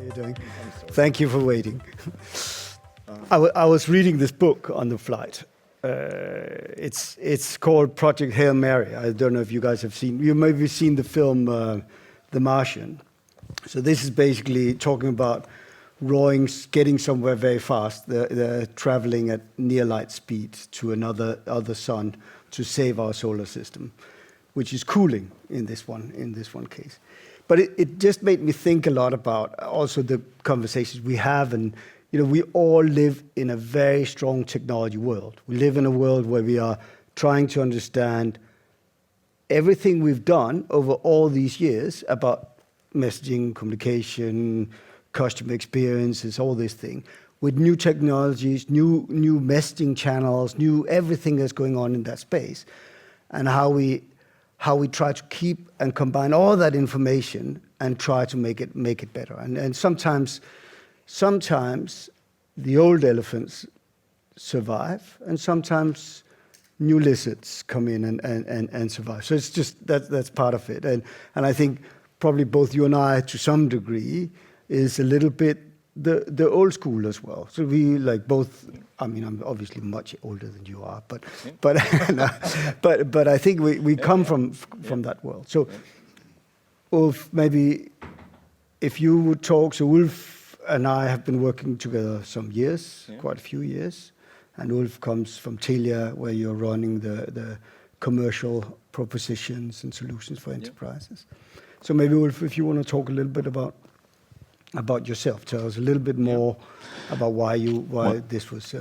you doing? Thank you for waiting. I was reading this book on the flight. It's called Project Hail Mary. I don't know if you guys have seen. You maybe seen the film The Martian. So this is basically talking about rowings getting somewhere very fast. They're traveling at near light speed to other sun to save our solar system, which is cooling in this one case. But it just made me think a lot about also the conversations we have, and we all live in a very strong technology world. We live in a world where we are trying to understand everything we've done over all these years about messaging, communication, customer experiences, all this thing, with new technologies, new messaging channels, new everything that's going on in that space, and how we try to keep and combine all that information and try to make it better. And sometimes the old elephants survive, and sometimes new lizards come in and survive. So it's just that's part of it. And I think probably both you and I, to some degree, is a little bit the old school as well. So we like both. I mean, I'm obviously much older than you are, but I think we come from that world. So, Ulf, maybe if you would talk. So Ulf and I have been working together some years, quite a few years, and Ulf comes from Telia, where you're running the commercial propositions and solutions for enterprises. So maybe Ulf, if you want to talk a little bit about yourself, tell us a little bit more about why this was.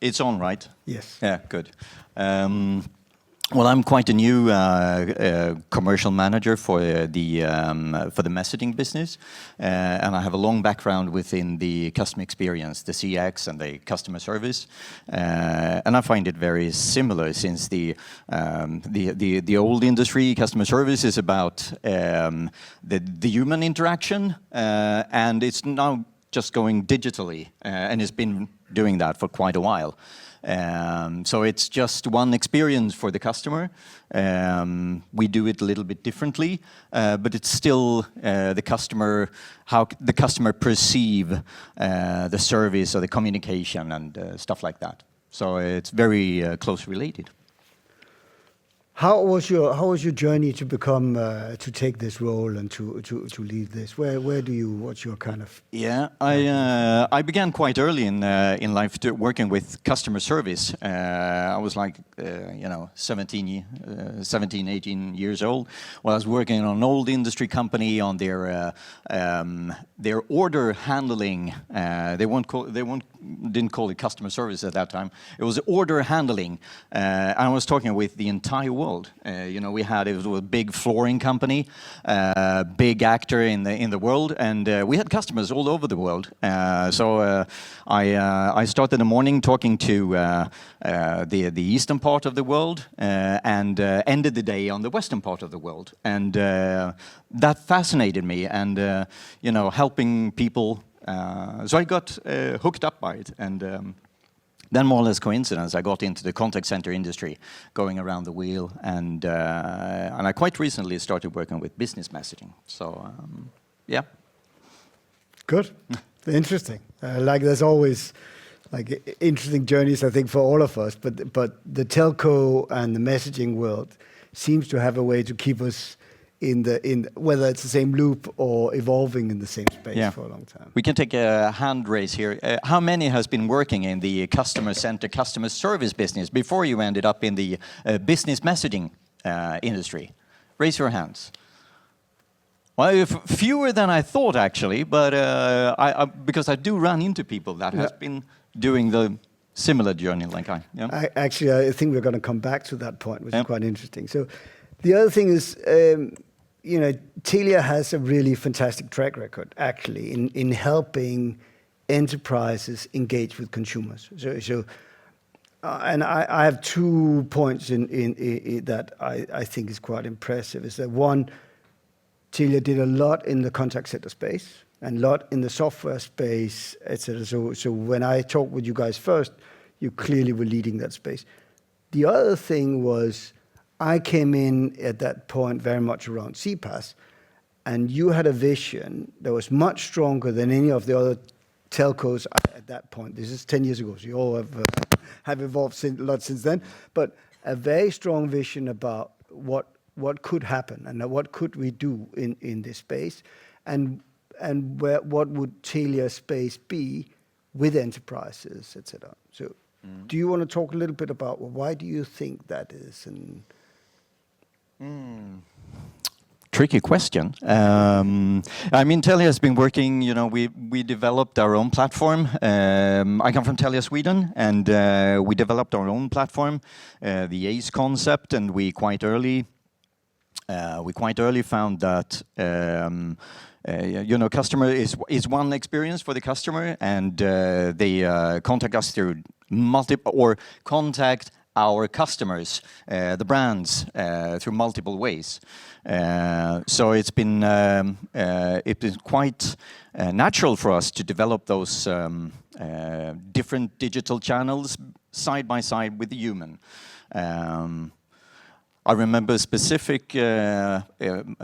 It's on, right? Yes. Yeah, good. Well, I'm quite a new commercial manager for the messaging business, and I have a long background within the customer experience, the CX and the customer service, and I find it very similar, since the old industry, customer service, is about the human interaction, and it's now just going digitally, and it's been doing that for quite a while. So it's just one experience for the customer. We do it a little bit differently, but it's still the customer, how the customer perceive the service or the communication and stuff like that. So it's very close related. How was your journey to become to take this role and to lead this? What's your kind of? Yeah, I began quite early in life working with customer service. I was like 17, 18 years old. Well, I was working on an old industry company on their order handling. Didn't call it customer service at that time. It was order handling. I was talking with the entire world. It was a big flooring company, big actor in the world, and we had customers all over the world. So I started in the morning talking to the eastern part of the world, and ended the day on the western part of the world, and that fascinated me, and helping people. So I got hooked up by it, and then, more or less coincidence, I got into the contact center industry, going around the wheel, and I quite recently started working with business messaging. So, yeah. Good, interesting. There's always interesting journeys, I think, for all of us. But the telco and the messaging world seems to have a way to keep us in whether it's the same loop or evolving in the same space for a long time. We can take a hand raise here. How many has been working in the customer center, customer service business before you ended up in the business messaging industry? Raise your hands. Well, fewer than I thought, actually, but because I do run into people that has been doing the similar journey like I. Yeah. I think we're going to come back to that point, which is quite interesting. So the other thing is, Telia has a really fantastic track record, actually, in helping enterprises engage with consumers. And I have 2 points in that I think is quite impressive. Is that one, Telia did a lot in the contact center space and a lot in the software space, etc. So when I talked with you guys first, you clearly were leading that space. The other thing was, I came in at that point very much around CPaaS, and you had a vision that was much stronger than any of the other telcos at that point. This is 10 years ago, so you all have evolved a lot since then. But a very strong vision about what could happen and what could we do in this space, and what would Telia space be with enterprises, etc. So, do you want to talk a little bit about why do you think that is? And Tricky question. I mean, Telia has been working, we developed our own platform. I come from Telia Sweden, and we developed our own platform, the ACE concept, and we quite early found that customer is one experience for the customer, and they contact us through contact our customers, the brands, through multiple ways. So it's been quite natural for us to develop those different digital channels side by side with the human. I remember a specific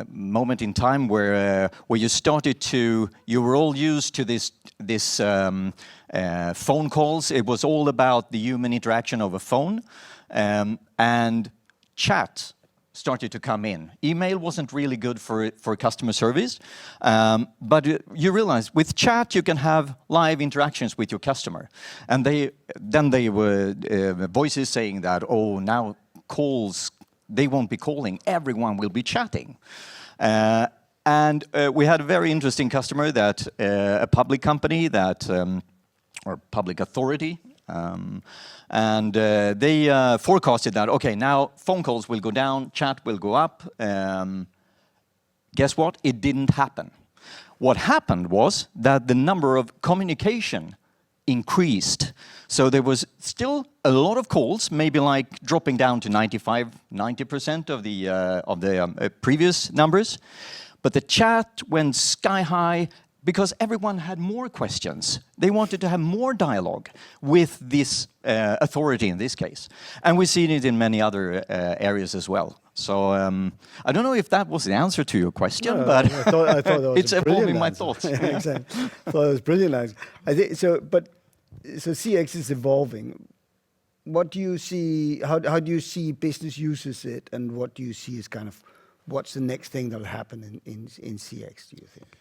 moment in time where you were all used to this phone calls. It was all about the human interaction over phone, and chat started to come in. Email wasn't really good for customer service, but you realize with chat you can have live interactions with your customer, and they were voices saying that, oh, now calls, they won't be calling, everyone will be chatting. And we had a very interesting customer, that a public company that, or public authority, and they forecasted that, okay, now phone calls will go down, chat will go up. Guess what? It didn't happen. What happened was that the number of communication increased. So there was still a lot of calls, maybe like dropping down to 90% of the previous numbers. But the chat went sky high because everyone had more questions. They wanted to have more dialogue with this authority in this case. And we've seen it in many other areas as well. So I don't know if that was the answer to your question, but I thought that was it's a brilliant evolving my answer. thoughts. Yeah, exactly. I thought it was brilliant answer. I think so, so CX is evolving. What do you see? How do you see business uses it, and what do you see as kind of what's the next thing that'll happen in CX? Do you think?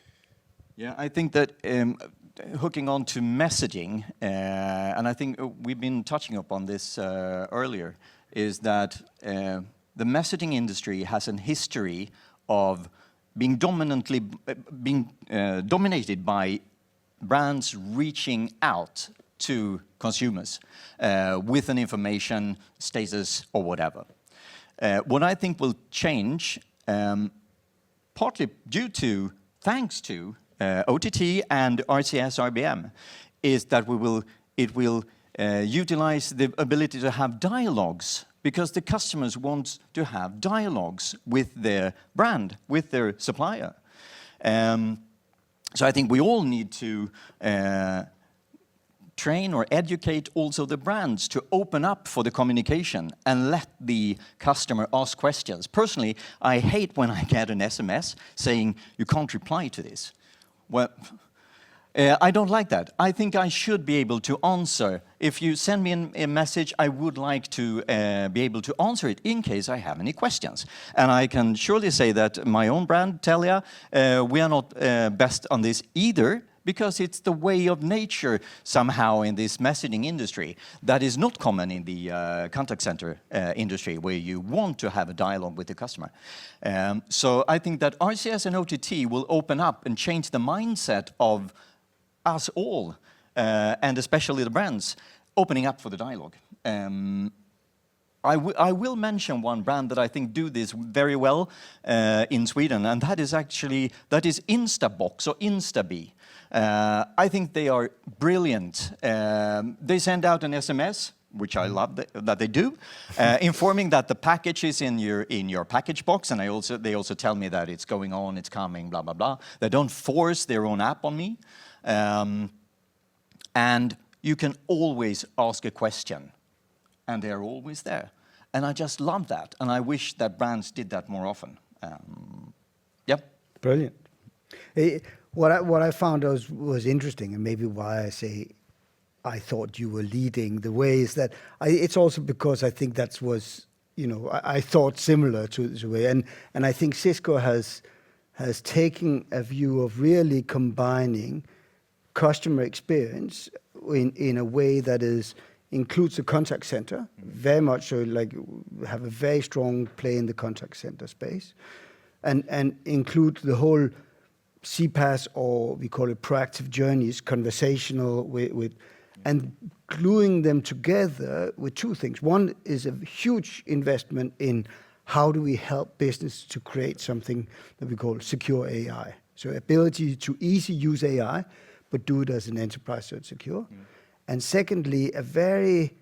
Yeah, I think that hooking on to messaging, and I think we've been touching upon this earlier, is that the messaging industry has a history of being dominated by brands reaching out to consumers with an information status or whatever. What I think will change, partly thanks to OTT and RCS RBM, is that it will utilize the ability to have dialogues, because the customers want to have dialogues with their brand, with their supplier. So I think we all need to train or educate also the brands to open up for the communication and let the customer ask questions. Personally, I hate when I get an SMS saying, you can't reply to this. Well, I don't like that. I think I should be able to answer. If you send me a message, I would like to be able to answer it in case I have any questions. And I can surely say that my own brand, Telia, we are not best on this either, because it's the way of nature somehow in this messaging industry that is not common in the contact center industry, where you want to have a dialogue with the customer. So I think that RCS and OTT will open up and change the mindset of us all, and especially the brands, opening up for the dialogue. I will mention one brand that I think do this very well in Sweden, and that is Instabox or Instabee. I think they are brilliant. They send out an SMS, which I love that they do, informing that the package is in your package box, and they also tell me that it's going on, it's coming, blah blah blah. They don't force their own app on me, and you can always ask a question, and they're always there, and I just love that, and I wish that brands did that more often. Yep. Brilliant. What I found was interesting, and maybe why I say I thought you were leading the way, is that it's also because I think that was, I thought similar to the way, and I think Cisco has taken a view of really combining customer experience in a way that includes the contact center, very much so, like have a very strong play in the contact center space, and include the whole CPaaS, or we call it proactive journeys, conversational with and gluing them together with two things. One is a huge investment in how do we help business to create something that we call secure AI. So ability to easy use AI, but do it as an enterprise so it's secure. And secondly, a very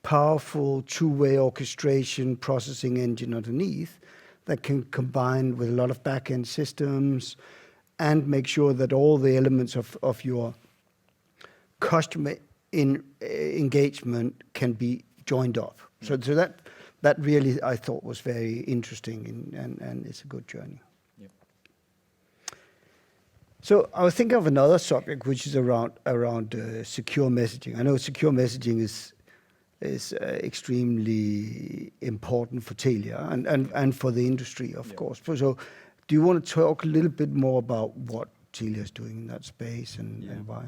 powerful two-way orchestration processing engine underneath that can combine with a lot of back-end systems and make sure that all the elements of your customer engagement can be joined up. So that really I thought was very interesting, and it's a good journey. Yep. So I was thinking of another subject, which is around secure messaging. I know secure messaging is extremely important for Telia and for the industry, of course. So do you want to talk a little bit more about what Telia is doing in that space and why?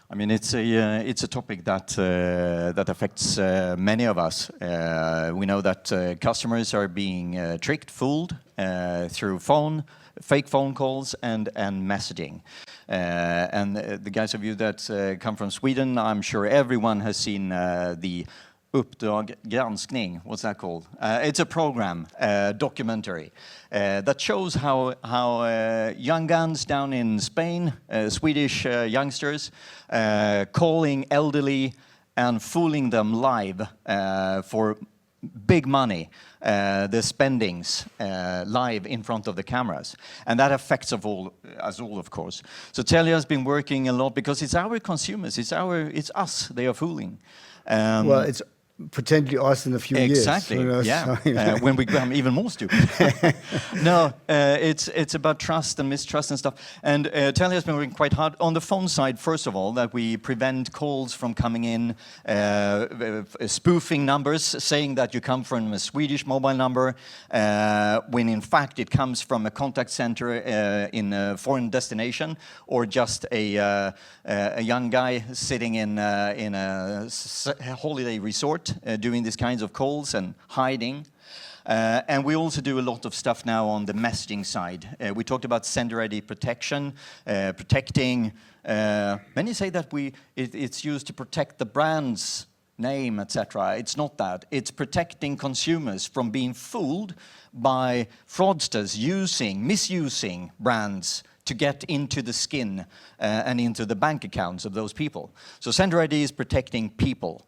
I mean, it's a topic that affects many of us. We know that customers are being tricked, fooled through fake phone calls and messaging. And the guys of you that come from Sweden, I'm sure everyone has seen the Uppdrag Granskning. What's that called? It's a program, documentary, that shows how young guns down in Spain, Swedish youngsters, calling elderly and fooling them live for big money, the spendings live in front of the cameras. And that affects us all, of course. So Telia has been working a lot because it's our consumers, it's us they are fooling. Well, it's potentially us in a few years. Exactly, yeah. When we become even more stupid. No, it's about trust and mistrust and stuff. And Telia has been working quite hard on the phone side, first of all, that we prevent calls from coming in, spoofing numbers, saying that you come from a Swedish mobile number, when in fact it comes from a contact center in a foreign destination, or just a young guy sitting in a holiday resort doing these kinds of calls and hiding. And we also do a lot of stuff now on the messaging side. We talked about sender ID protection, protecting. Many say that it's used to protect the brand's name, etc. It's not that. It's protecting consumers from being fooled by fraudsters misusing brands to get into the skin and into the bank accounts of those people. So sender ID is protecting people.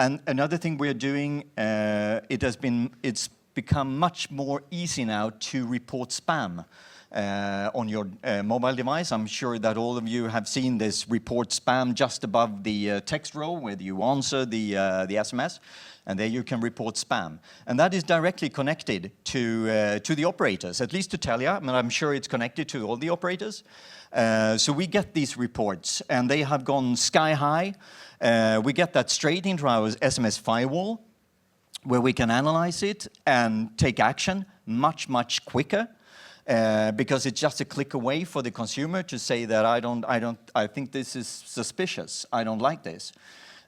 And another thing we're doing, it's become much more easy now to report spam on your mobile device. I'm sure that all of you have seen this report spam just above the text row where you answer the SMS, and there you can report spam. And that is directly connected to the operators, at least to Telia, and I'm sure it's connected to all the operators. So we get these reports, and they have gone sky high. We get that straight into our SMS firewall, where we can analyze it and take action much quicker, because it's just a click away for the consumer to say that I think this is suspicious. I don't like this.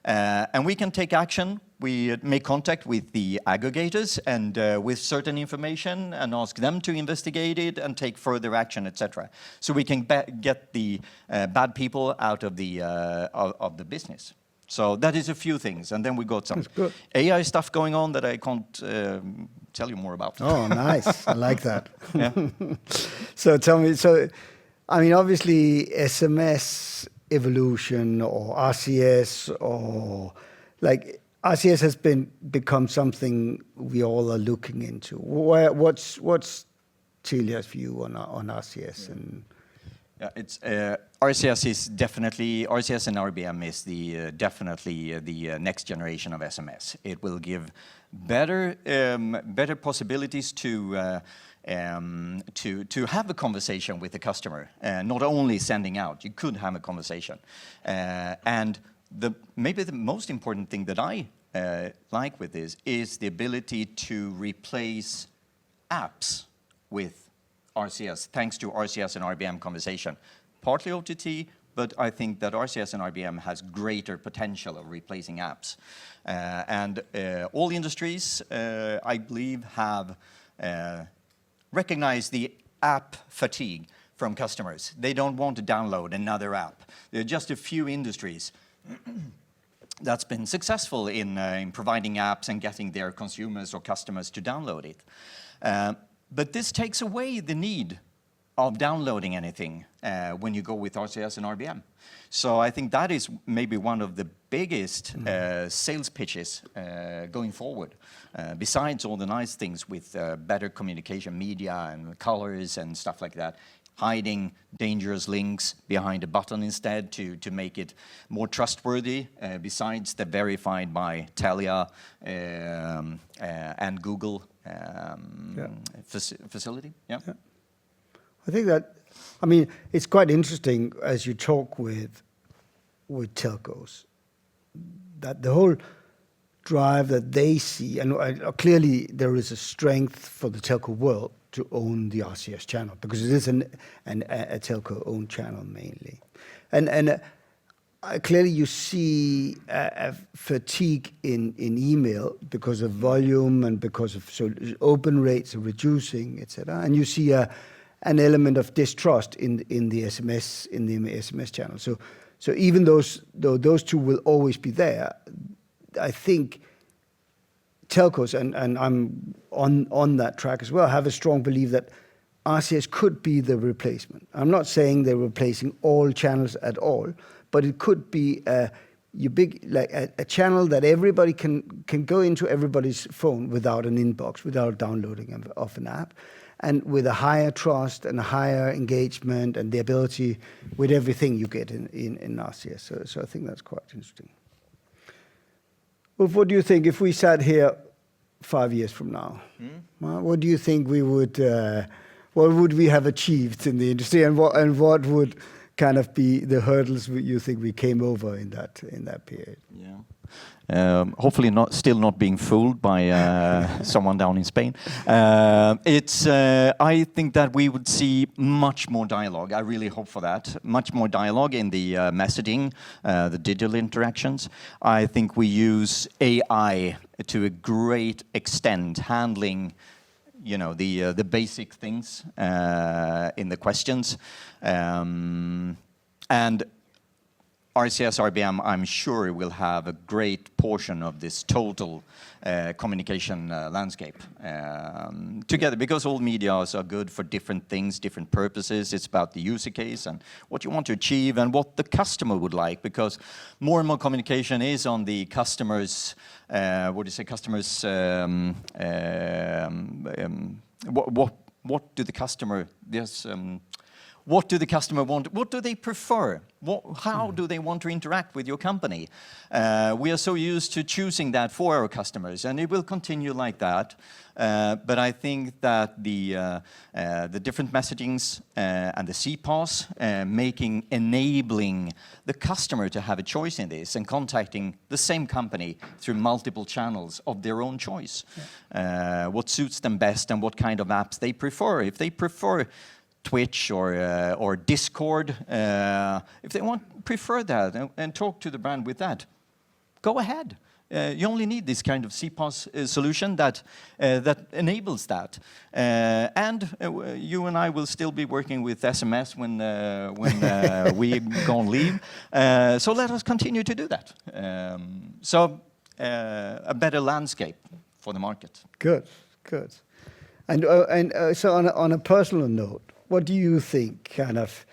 And we can take action. We make contact with the aggregators and with certain information and ask them to investigate it and take further action, etc. So we can get the bad people out of the business. So that is a few things, and then we got some AI stuff going on that I can't tell you more about. Oh, nice! I like that. Yeah. So tell me. So, I mean, obviously, SMS evolution or RCS or like RCS has become something we all are looking into. What's Telia's view on RCS and? Yeah, it's RCS is definitely RCS and RBM is definitely the next generation of SMS. It will give better possibilities to have a conversation with the customer, not only sending out. You could have a conversation, and maybe the most important thing that I like with this is the ability to replace apps with RCS, thanks to RCS and RBM conversation. Partly OTT, but I think that RCS and RBM has greater potential of replacing apps. And all industries, I believe, have recognized the app fatigue from customers. They don't want to download another app. There are just a few industries that's been successful in providing apps and getting their consumers or customers to download it. But this takes away the need of downloading anything when you go with RCS and RBM. So I think that is maybe one of the biggest sales pitches going forward, besides all the nice things with better communication media and colors and stuff like that, hiding dangerous links behind a button instead to make it more trustworthy, besides the verified by Telia and Google facility. Yeah. I think that, I mean, it's quite interesting as you talk with telcos, that the whole drive that they see, and clearly there is a strength for the telco world to own the RCS channel, because it is a telco-owned channel mainly. And clearly you see a fatigue in email because of volume and because of open rates are reducing, etc. And you see an element of distrust in the SMS channel. So even though those two will always be there, I think telcos, and I'm on that track as well, have a strong belief that RCS could be the replacement. I'm not saying they're replacing all channels at all, but it could be a channel that everybody can go into everybody's phone without an inbox, without downloading of an app, and with a higher trust and a higher engagement and the ability with everything you get in RCS. So I think that's quite interesting. Well, what do you think if we sat here 5 years from now? What do you think we would, what would we have achieved in the industry, and what would kind of be the hurdles you think we came over in that period? Yeah. Hopefully still not being fooled by someone down in Spain. I think that we would see much more dialogue. I really hope for that. Much more dialogue in the messaging, the digital interactions. I think we use AI to a great extent, handling the basic things in the questions. And RCS, RBM, I'm sure will have a great portion of this total communication landscape together, because all medias are good for different things, different purposes. It's about the user case and what you want to achieve and what the customer would like, because more and more communication is on the customer's, customers, what do the customer, what do the customer want? What do they prefer? How do they want to interact with your company? We are so used to choosing that for our customers, and it will continue like that. But I think that the different messagings and the CPaaS enabling the customer to have a choice in this and contacting the same company through multiple channels of their own choice. What suits them best and what kind of apps they prefer. If they prefer Twitch or Discord, if they prefer that and talk to the brand with that, go ahead. You only need this kind of CPaaS solution that enables that. And you and I will still be working with SMS when we go on leave. So let us continue to do that. A better landscape for the market. Good. And so on a personal note, what do you think, kind of,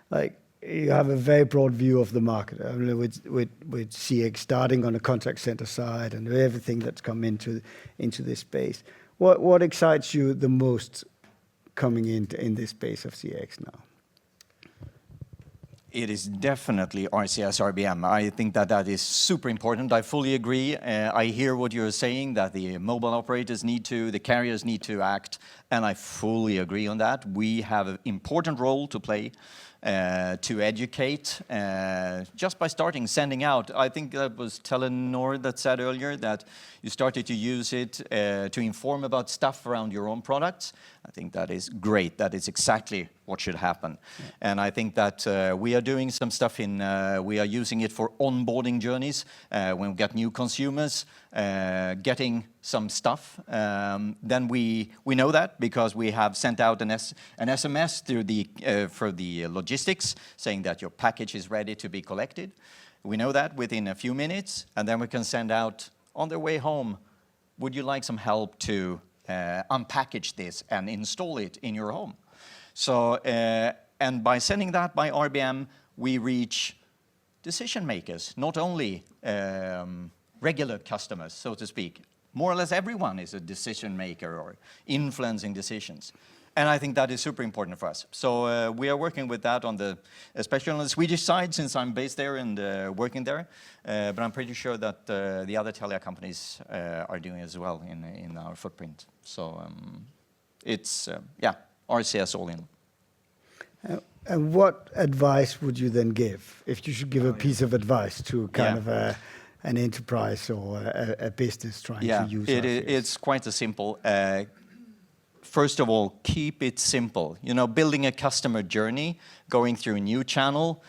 like, you have a very broad view of the market, I mean, with CX starting on the contact center side and everything that's come into this space. What excites you the most coming in this space of CX now? It is definitely RCS RBM. I think that that is super important. I fully agree. I hear what you're saying, that the mobile operators the carriers need to act, and I fully agree on that. We have an important role to play to educate just by sending out. I think that was Telenor that said earlier that you started to use it to inform about stuff around your own products. I think that is great. That is exactly what should happen. Yeah. And I think that we are doing some stuff we are using it for onboarding journeys when we get new consumers, getting some stuff. Then we know that because we have sent out an SMS through for the logistics saying that your package is ready to be collected. We know that within a few minutes, and then we can send out on their way home, would you like some help to unpackage this and install it in your home? So, and by sending that by RBM, we reach decision makers, not only regular customers, so to speak. More or less everyone is a decision maker or influencing decisions. And I think that is super important for us. So we are working with that especially on the Swedish side, since I'm based there and working there. But I'm pretty sure that the other Telia companies are doing as well in our footprint. So it's, RCS all in. And what advice would you then give, if you should give a piece of advice to kind of an enterprise or a business trying to use RCS? It's quite simple. First of all, keep it simple. You know, building a customer journey, going through a new channel,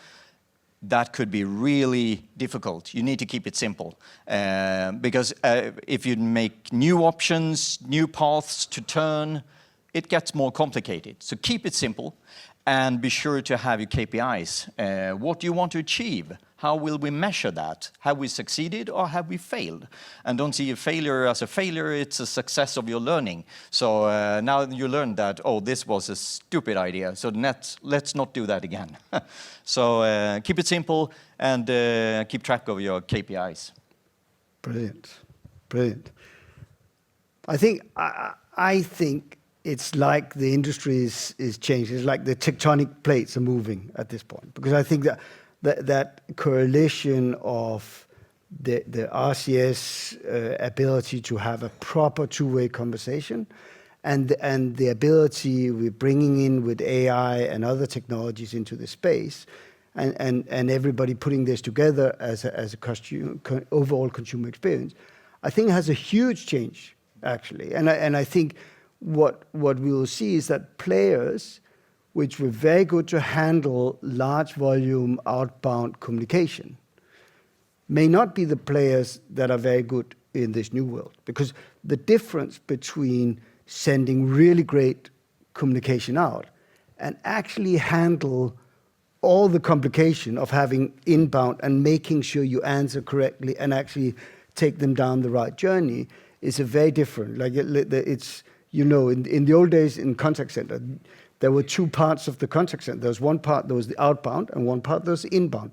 that could be really difficult. You need to keep it simple. Because if you make new options, new paths to turn, it gets more complicated. So keep it simple and be sure to have your KPIs. What do you want to achieve? How will we measure that? Have we succeeded or have we failed? And don't see a failure as a failure, it's a success of your learning. So now you learned that, oh, this was a stupid idea, so let's not do that again. So keep it simple and keep track of your KPIs. Brilliant, brilliant. I think it's like the industry is changing. It's like the tectonic plates are moving at this point. Because I think that correlation of the RCS ability to have a proper two-way conversation and the ability we're bringing in with AI and other technologies into the space and everybody putting this together as a overall consumer experience, I think has a huge change, actually. And I think what we will see is that players which were very good to handle large volume outbound communication may not be the players that are very good in this new world. Because the difference between sending really great communication out and actually handle all the complication of having inbound and making sure you answer correctly and actually take them down the right journey is a very different. Like it's, you know, in the old days in contact center, there were two parts of the contact center. There was one part that was the outbound and one part that was the inbound.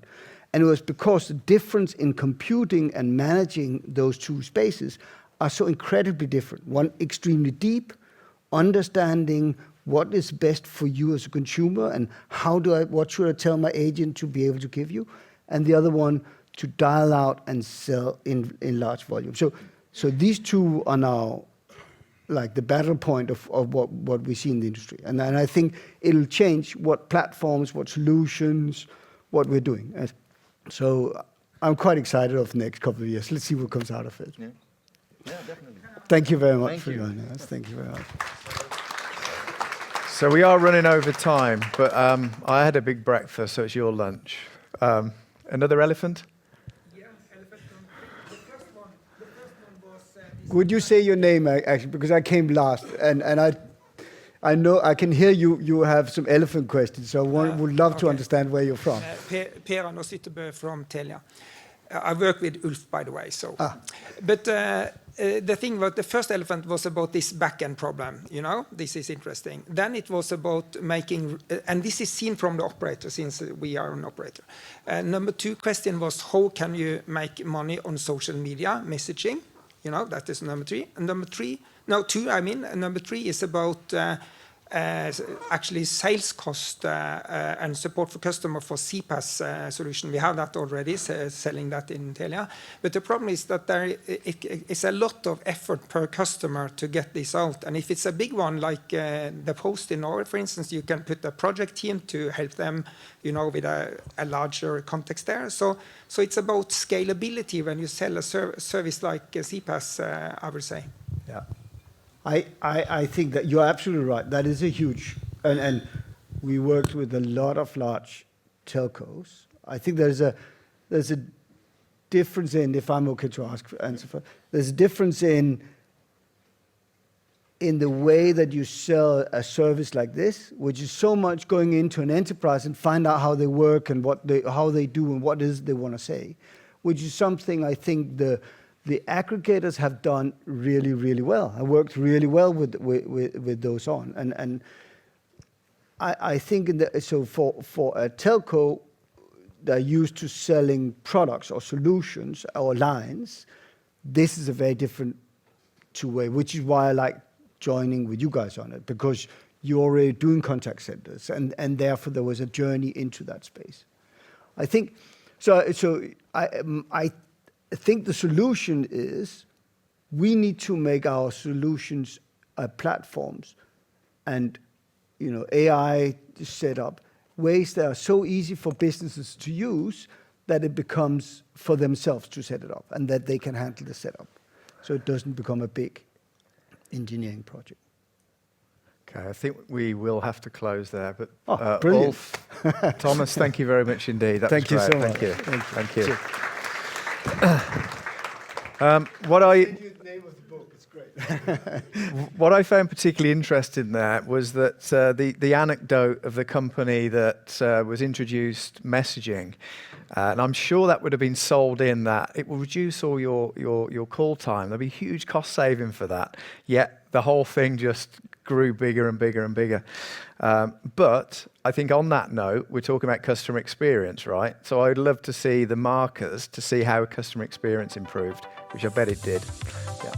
And it was because the difference in computing and managing those two spaces are so incredibly different. One extremely deep, understanding what is best for you as a consumer and what should I tell my agent to be able to give you? And the other one to dial out and sell in large volume. So these two are now like the battle point of what we see in the industry. And I think it'll change what platforms, what solutions, what we're doing. So I'm quite excited of the next couple of years. Let's see what comes out of it. Yeah, definitely. Thank you very much for joining us. Thank you very much. So we are running over time, but I had a big breakfast, so it's your lunch. Another elephant? Yeah, elephant. The first one was... Would you say your name, actually, because I came last, and I know I can hear you have some elephant questions, so I would love to understand where you're from. Per Anders Ytterbø from Telia. I work with Ulf, by the way. So, but the thing about the first elephant was about this back-end problem. You know, this is interesting. Then it was about making, and this is seen from the operator, since we are an operator. Number two question was, how can you make money on social media messaging? You know, that is number three. And number three is about actually sales cost and support for customer for CPaaS solution. We have that already, selling that in Telia. But the problem is that it's a lot of effort per customer to get this out. And if it's a big one, like the post in Norway, for instance, you can put a project team to help them, with a larger context there. So it's about scalability when you sell a service like CPaaS, I would say. Yeah. I think that you're absolutely right. That is a huge, and we worked with a lot of large telcos. I think there's a difference in, if I'm okay to answer for, there's a difference in the way that you sell a service like this, which is so much going into an enterprise and find out how they work and how they do and what it is they want to say, which is something I think the aggregators have done really, really well. I worked really well with those on, and I think so for a telco that are used to selling products or solutions or lines, this is a very different two-way, which is why I like joining with you guys on it, because you're already doing contact centers, and therefore there was a journey into that space. I think so. I think the solution is we need to make our solutions platforms and AI set up ways that are so easy for businesses to use that it becomes for themselves to set it up and that they can handle the setup, so it doesn't become a big engineering project. Okay, I think we will have to close there. But brilliant. Ulf, Thomas, thank you very much indeed. That Thank you was so great. much. Thank you. Cheers. What I Send you the name of the book. It's great. what I found particularly interesting there was that the anecdote of the company that was introduced messaging, and I'm sure that would have been sold in that it will reduce all your call time. There'll be huge cost saving for that. Yet the whole thing just grew bigger and bigger and bigger. But I think on that note, we're talking about customer experience, right? So I'd love to see the markers to see how customer experience improved, which I bet it did. Yeah.